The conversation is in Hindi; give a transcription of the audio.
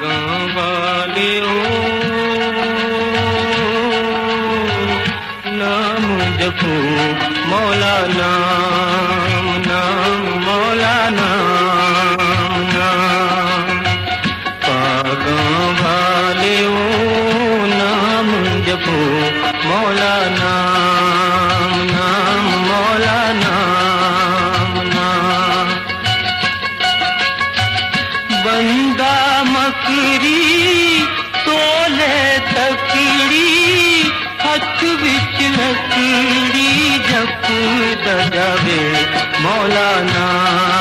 वालियो नाम जपो मौला नाम नाम मौला नाम नाम पागां वालियो नाम जपो मौला नाम नाम मौला नाम नाम बंदा मकरी तोले तकड़ी हथ विच लकड़ी जप दजावे मौला नाम